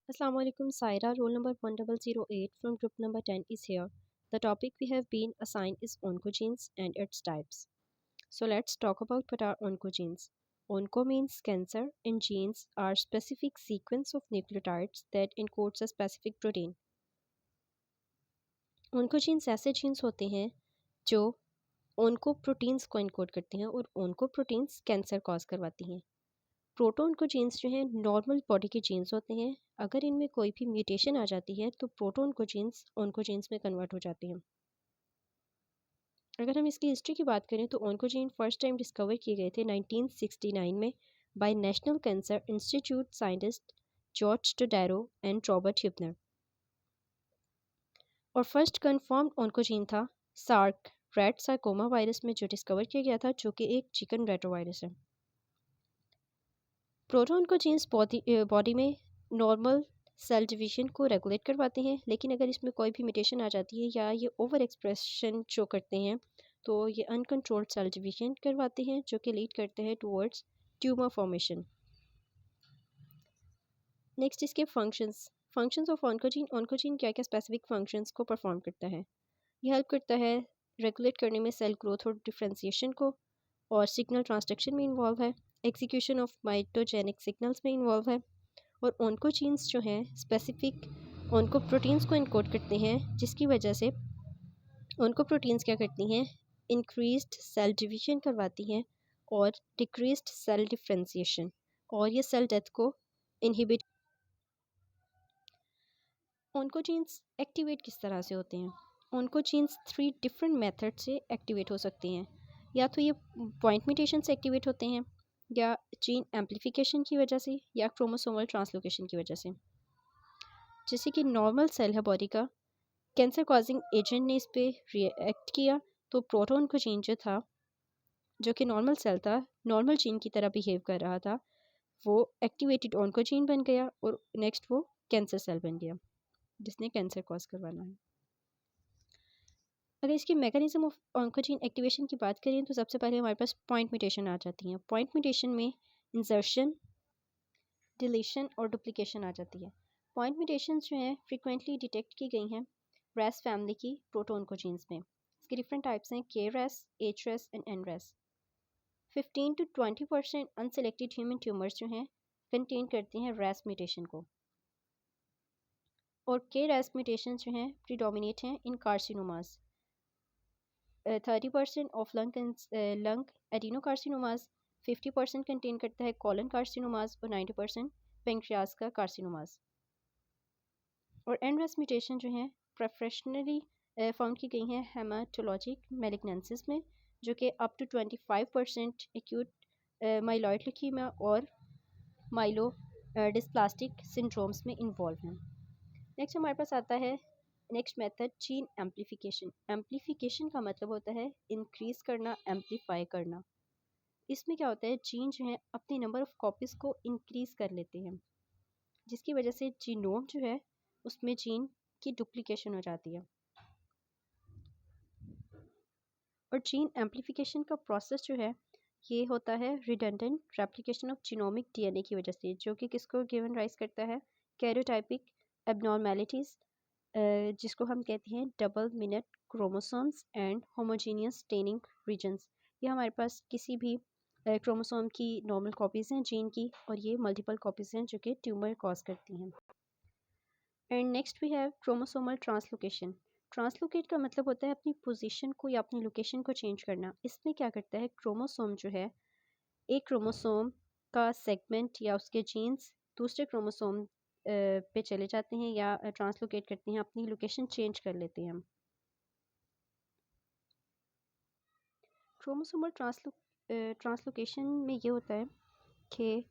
Assalamu alaikum, Saira. Roll number 1008 from group number 10 is here. The topic we have been assigned is oncogenes and its types. So let's talk about what are oncogenes. Onco means cancer, and genes are specific sequence of nucleotides that encodes a specific protein. Oncogenes ऐसे jeans होते हैं जो ओनको proteins को encode करते हैं और ओनको proteins cancer cause करवाती हैं। प्रोटोन को जीन्स जो हैं नॉर्मल बॉडी के जीन्स होते हैं। अगर इनमें कोई भी म्यूटेशन आ जाती है तो प्रोटोन को जीन्स ओनको जीन्स में कन्वर्ट हो जाते हैं। अगर हम इसकी हिस्ट्री की बात करें तो ओनकोजीन फर्स्ट टाइम डिस्कवर किए गए थे 1969 में by National Cancer Institute scientist George Todaro and Robert Huebner. और फर्स्ट कन्फर्म्ड ओनकोजीन था सार्क रेड सार्कोमा वायरस में जो डिस्कवर किया गया था, जो कि एक चिकन रेटोवायरस है। प्रोटोन को जीन्स बॉडी में नॉर्मल सेल डिवीजन को रेगुलेट करवाते हैं, लेकिन अगर इसमें कोई भी म्यूटेशन आ जाती है या ये ओवर एक्सप्रेशन शो करते हैं तो ये अनकंट्रोल्ड सेल डिवीजन करवाते हैं, जो कि लीड करते हैं टुवर्ड्स ट्यूमर फॉर्मेशन। नेक्स्ट इसके फंक्शंस ऑफ ऑन्कोजीन क्या क्या स्पेसिफिक फंक्शंस को परफॉर्म करता है। ये हेल्प करता है रेगुलेट करने में सेल ग्रोथ और डिफ्रेंसिएशन को, और सिग्नल ट्रांसडक्शन में इन्वॉल्व है, एग्जीक्यूशन ऑफ माइटोजेनिक सिग्नल्स में इन्वॉल्व है। और ओनकोजीन्स जो हैं स्पेसिफिक ओनको प्रोटीन्स को इनकोड करते हैं, जिसकी वजह से ओनको प्रोटीन्स क्या करती हैं, इंक्रीज्ड सेल डिवीजन करवाती हैं और डिक्रीज्ड सेल डिफ्रेंसिएशन, और ये सेल डेथ को इनहिबिट। ओनकोजीन्स एक्टिवेट किस तरह से होते हैं? ओनकोजीन्स 3 डिफरेंट मेथड से एक्टिवेट हो सकते हैं। या तो ये पॉइंट म्यूटेशन से एक्टिवेट होते हैं, या जीन एम्पलीफिकेशन की वजह से, या क्रोमोसोमल ट्रांसलोकेशन की वजह से। जैसे कि नॉर्मल सेल है बॉडी का, कैंसर कॉजिंग एजेंट ने इस पर रिएक्ट किया तो प्रोटोन को जीन जो था, जो कि नॉर्मल सेल था, नॉर्मल जीन की तरह बिहेव कर रहा था, वो एक्टिवेटेड ऑन्कोजीन बन गया और नेक्स्ट वो कैंसर सेल बन गया जिसने कैंसर कॉज करवाना है। अगर इसकी मैकेनिज्म ऑफ ऑन्कोजीन एक्टिवेशन की बात करें तो सबसे पहले हमारे पास पॉइंट म्यूटेशन आ जाती हैं। पॉइंट म्यूटेशन में इंसर्शन, डिलीशन और डुप्लीकेशन आ जाती है। पॉइंट म्यूटेशन जो हैं फ्रीक्वेंटली डिटेक्ट की गई हैं रेस फैमिली की प्रोटोन को जीन्स में। इसके डिफरेंट टाइप्स हैं के ras, H ras and N ras. 15 to 20% unselected human tumours जो हैं कंटेन करते हैं रेस म्यूटेशन को, और के रेस म्यूटेशन जो हैं प्रीडोमिनेट हैं इन कार्सिनोमास। 30% ऑफ लंग एडिनोकार्सिनोमास, 50% कंटेन करता है कॉलन कार्सिनोमास और 90% पेंक्रियास का कार्सिनोमास। और एनरेस म्यूटेशन जो हैं प्रोफेशनली फाउंड की गई हैं हेमाटोलॉजिक मैलिग्नेंसिस में, जो कि up to 25% acute myeloid leukaemia और माइलो डिस्प्लास्टिक सिंड्रोम्स में इन्वॉल्व हैं। नेक्स्ट हमारे पास आता है next method gene amplification. Amplification का मतलब होता है इंक्रीज करना, एम्पलीफाई करना। इसमें क्या होता है, जीन जो है अपने नंबर ऑफ कॉपीज़ को इंक्रीज कर लेते हैं, जिसकी वजह से जीनोम जो है उसमें जीन की डुप्लीकेशन हो जाती है। और जीन एम्पलीफिकेशन का प्रोसेस जो है ये होता है redundant replication of genomic DNA की वजह से, जो कि किसको गिवन राइज करता है, कैरियोटाइपिक एबनॉर्मेलिटीज़, जिसको हम कहते हैं double minute chromosomes and homogeneous staining regions. ये हमारे पास किसी भी क्रोमोसोम की नॉर्मल कॉपीज़ हैं जीन की, और ये मल्टीपल कॉपीज़ हैं जो कि ट्यूमर कॉज करती हैं। And next we have chromosomal translocation. Translocate का मतलब होता है अपनी पोजीशन को या अपनी लोकेशन को चेंज करना। इसमें क्या करता है, क्रोमोसोम जो है, एक क्रोमोसोम का सेगमेंट या उसके जीन्स दूसरे क्रोमोसोम पे चले जाते हैं या ट्रांसलोकेट करते हैं, अपनी लोकेशन चेंज कर लेते हैं। क्रोमोसोमल ट्रांसलोकेशन में ये होता है कि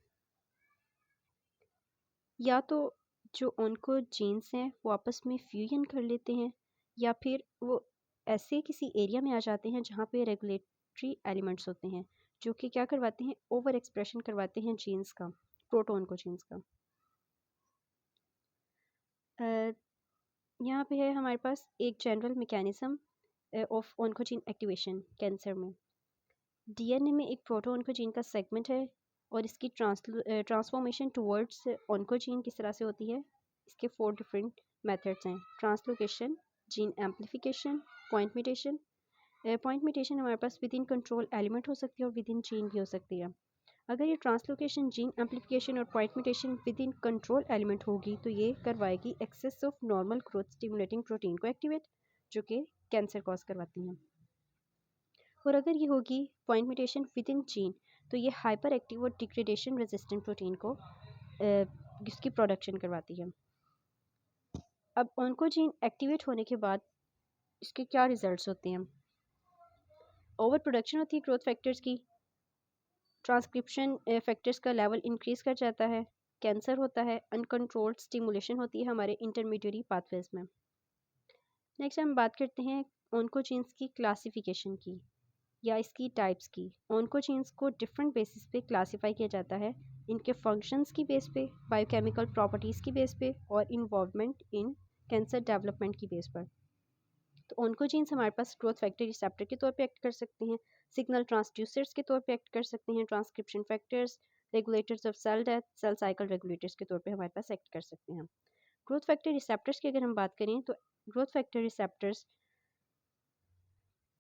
या तो जो उनको जीन्स हैं वो आपस में फ्यूजन कर लेते हैं, या फिर वो ऐसे किसी एरिया में आ जाते हैं जहाँ पे रेगुलेटरी एलिमेंट्स होते हैं, जो कि क्या करवाते हैं, ओवर एक्सप्रेशन करवाते हैं जीन्स का, प्रोटोन को जीन्स का। यहाँ पे है हमारे पास एक general mechanism of oncogene activation cancer में। डीएनए में एक प्रोटो ऑन्कोजीन का सेगमेंट है, और इसकी ट्रांसफॉर्मेशन टुवर्ड्स ऑन्कोजीन किस तरह से होती है, इसके 4 डिफरेंट मेथड्स हैं। Translocation, gene amplification, point mutation. Point mutation हमारे पास विद इन कंट्रोल एलिमेंट हो सकती है और विद इन जीन भी हो सकती है। अगर ये ट्रांसलोकेशन, जीन एम्पलीफिकेशन और point mutation with in control element होगी तो ये करवाएगी excess of normal growth stimulating protein को एक्टिवेट, जो कि कैंसर कॉज करवाती हैं। और अगर ये होगी point mutation with in gene तो ये हाइपर एक्टिव और डिग्रेडेशन रेजिस्टेंट प्रोटीन को इसकी प्रोडक्शन करवाती है। अब ऑन्कोजीन एक्टिवेट होने के बाद इसके क्या रिजल्ट्स होते हैं? ओवर प्रोडक्शन होती है ग्रोथ फैक्टर्स की, ट्रांसक्रिप्शन फैक्टर्स का लेवल इंक्रीज कर जाता है, कैंसर होता है, अनकंट्रोल्ड स्टिमुलेशन होती है हमारे इंटरमीडिएरी पाथवेज में। नेक्स्ट हम बात करते हैं ऑन्कोजीन्स की क्लासिफिकेशन की या इसकी टाइप्स की। ऑन्कोजीन्स को डिफरेंट बेसिस पे क्लासीफाई किया जाता है, इनके फंक्शंस की बेस पे, बायोकेमिकल प्रॉपर्टीज़ की बेस पे और इन्वॉल्वमेंट इन कैंसर डेवलपमेंट की बेस पर। तो ऑन्कोजीन्स हमारे पास ग्रोथ फैक्टर रिसेप्टर के तौर पे एक्ट कर सकते हैं, सिग्नल ट्रांसड्यूसर्स के तौर पे एक्ट कर सकते हैं, transcription factors, regulators of cell death, cell cycle regulators के तौर पे हमारे पास एक्ट कर सकते हैं। ग्रोथ फैक्टर रिसेप्टर्स की अगर हम बात करें तो growth factor receptors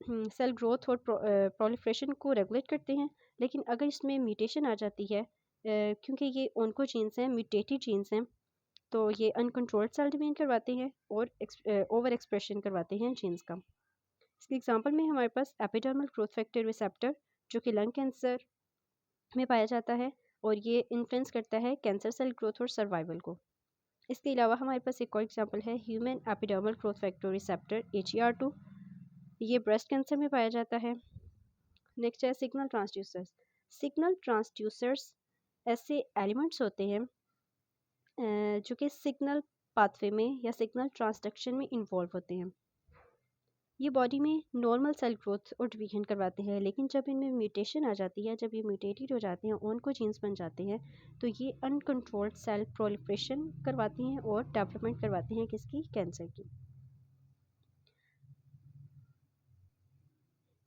cell growth और प्रोलिफरेशन को रेगुलेट करते हैं, लेकिन अगर इसमें म्यूटेशन आ जाती है, क्योंकि ये ऑन्कोजीन्स हैं, म्यूटेटेड जीन्स हैं, तो ये अनकंट्रोल्ड सेल डिवीजन करवाते हैं और ओवर एक्सप्रेशन करवाते हैं जीन्स का। इसके एग्जांपल में हमारे पास एपिडर्मल ग्रोथ फैक्टर रिसेप्टर जो कि लंग कैंसर में पाया जाता है और ये इन्फ्लुएंस करता है कैंसर सेल ग्रोथ और सर्वाइवल को। इसके अलावा हमारे पास एक और एग्जांपल है human epidermal growth factor receptor HER2, ये ब्रेस्ट कैंसर में पाया जाता है। नेक्स्ट है सिग्नल ट्रांसड्यूसर्स। सिग्नल ट्रांसड्यूसर्स ऐसे एलिमेंट्स होते हैं जो कि सिग्नल पाथवे में या सिग्नल ट्रांसडक्शन में इन्वॉल्व होते हैं। ये बॉडी में नॉर्मल सेल ग्रोथ और डिवीजन करवाते हैं, लेकिन जब इनमें म्यूटेशन आ जाती है, जब ये म्यूटेटेड हो जाते हैं, ऑन्कोजीन्स बन जाते हैं, तो ये अनकंट्रोल्ड सेल प्रोलिफरेशन करवाती हैं और डेवलपमेंट करवाते हैं किसकी? कैंसर की।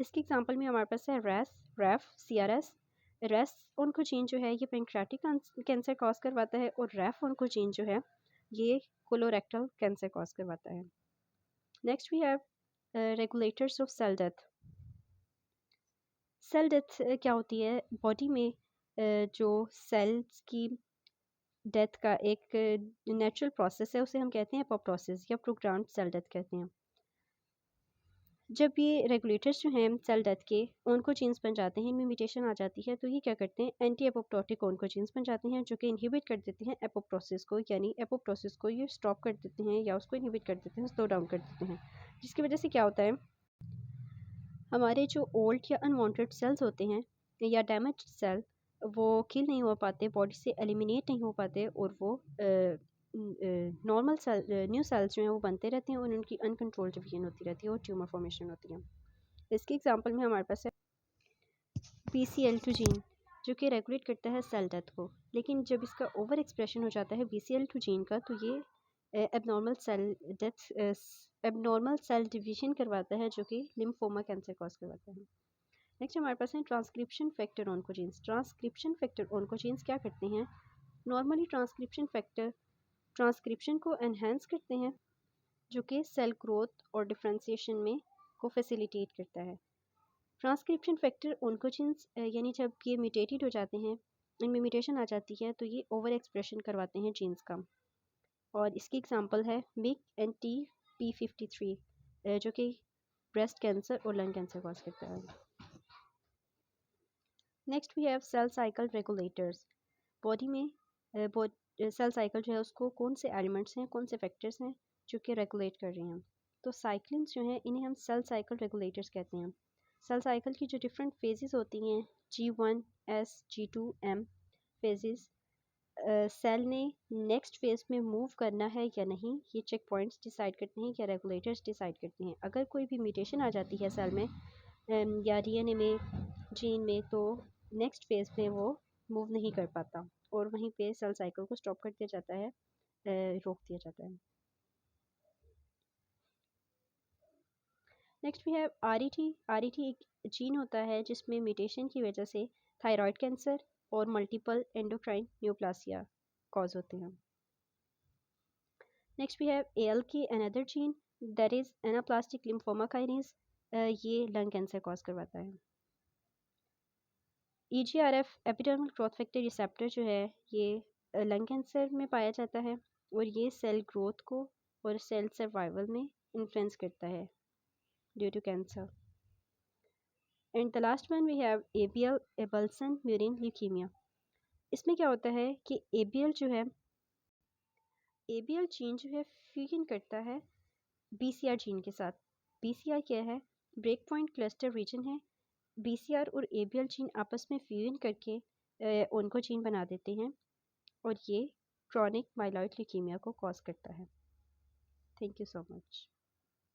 इसके एग्जांपल में हमारे पास है रेफ, CRS। रेस ऑन्कोजीन जो है ये पेंक्रियाटिक कैंसर कॉज करवाता है और रेफ ऑन्कोजीन जो है ये कोलोरेक्टल कैंसर कॉज करवाता है। Next we have regulators of cell death. Cell death क्या होती है? बॉडी में जो सेल्स की डेथ का एक नेचुरल प्रोसेस है, उसे हम कहते हैं एपोप्टोसिस या प्रोग्राम्ड सेल डेथ कहते हैं। जब ये रेगुलेटर्स जो हैं सेल डेथ के ऑन्कोजीन्स बन जाते हैं, इनमें म्यूटेशन आ जाती है, तो ये क्या करते हैं? एंटी एपोप्टोटिक ऑन्कोजीन्स बन जाते हैं जो कि इनहिबिट कर देते हैं एपोप्टोसिस को, यानी एपोप्टोसिस को ये स्टॉप कर देते हैं या उसको इनहिबिट कर देते हैं, स्लो डाउन कर देते हैं, जिसकी वजह से क्या होता है? हमारे जो ओल्ड या अनवांटेड सेल्स होते हैं या डैमेज सेल, वो किल नहीं हो पाते, बॉडी से एलिमिनेट नहीं हो पाते और वो नॉर्मल सेल, न्यू सेल्स जो हैं वो बनते रहते हैं और उनकी अनकंट्रोल्ड डिवीजन होती रहती है और ट्यूमर फॉर्मेशन होती है। इसके एग्जांपल में हमारे पास है BCL2 जीन जो कि रेगुलेट करता है सेल डेथ को, लेकिन जब इसका ओवर एक्सप्रेशन हो जाता है BCL2 जीन का, तो ये abnormal cell death, abnormal cell division करवाता है जो कि लिम्फोमा कैंसर कॉज करवाता है। नेक्स्ट हमारे पास है transcription factor oncogenes. Transcription factor oncogenes क्या करते हैं? नॉर्मली ट्रांसक्रिप्शन फैक्टर ट्रांसक्रिप्शन को एनहेंस करते हैं जो कि सेल ग्रोथ और डिफरेंशिएशन में को फैसिलिटेट करता है। ट्रांसक्रिप्शन फैक्टर ऑन्कोजीन्स यानी जब ये म्यूटेटेड हो जाते हैं, इनमें म्यूटेशन आ जाती है, तो ये ओवर एक्सप्रेशन करवाते हैं जीन्स का, और इसकी एग्जांपल है मिक एंड TP53 जो कि ब्रेस्ट कैंसर और लंग कैंसर कॉज करता है। Next we have cell cycle regulators. Body में सेल साइकिल जो है उसको कौन से एलिमेंट्स हैं, कौन से फैक्टर्स हैं जो कि रेगुलेट कर रहे हैं? तो साइक्लिन्स जो हैं इन्हें हम सेल साइकिल रेगुलेटर्स कहते हैं। सेल साइकिल की जो डिफरेंट फेजेस होती हैं, G1S G2M फेजेस, सेल ने नेक्स्ट फेज में मूव करना है या नहीं, ये चेक पॉइंट्स डिसाइड करते हैं या रेगुलेटर्स डिसाइड करते हैं। अगर कोई भी म्यूटेशन आ जाती है सेल में या DNA में, जीन में, तो नेक्स्ट फेज में वो मूव नहीं कर पाता और वहीं पे सेल साइकिल को स्टॉप कर दिया जाता है, रोक दिया जाता है। Next we have RET। RET एक जीन होता है जिसमें म्यूटेशन की वजह से थायराइड कैंसर और मल्टीपल एंडोक्राइन न्यूप्लासिया कॉज होते हैं। नेक्स्ट वी हैव AL की another gene that is anaplastic lymphoma kinase, ये लंग कैंसर कॉज करवाता है। EGRF epidermal growth factor receptor जो है ये लंग कैंसर में पाया जाता है और ये सेल ग्रोथ को और सेल सर्वाइवल में इन्फ्लुएंस करता है due to cancer. And the last one we have ABL Abelson murine leukemia. इसमें क्या होता है कि ABL जो है, ABL जीन जो है फ्यूजन करता है BCR जीन के साथ। BCR क्या है? ब्रेक पॉइंट क्लस्टर रीजन है। BCR और ABL जीन आपस में फ्यूजन करके उनको जीन बना देते हैं और ये क्रॉनिक माइलॉइड ल्यूकीमिया को कॉज करता है। Thank you so much.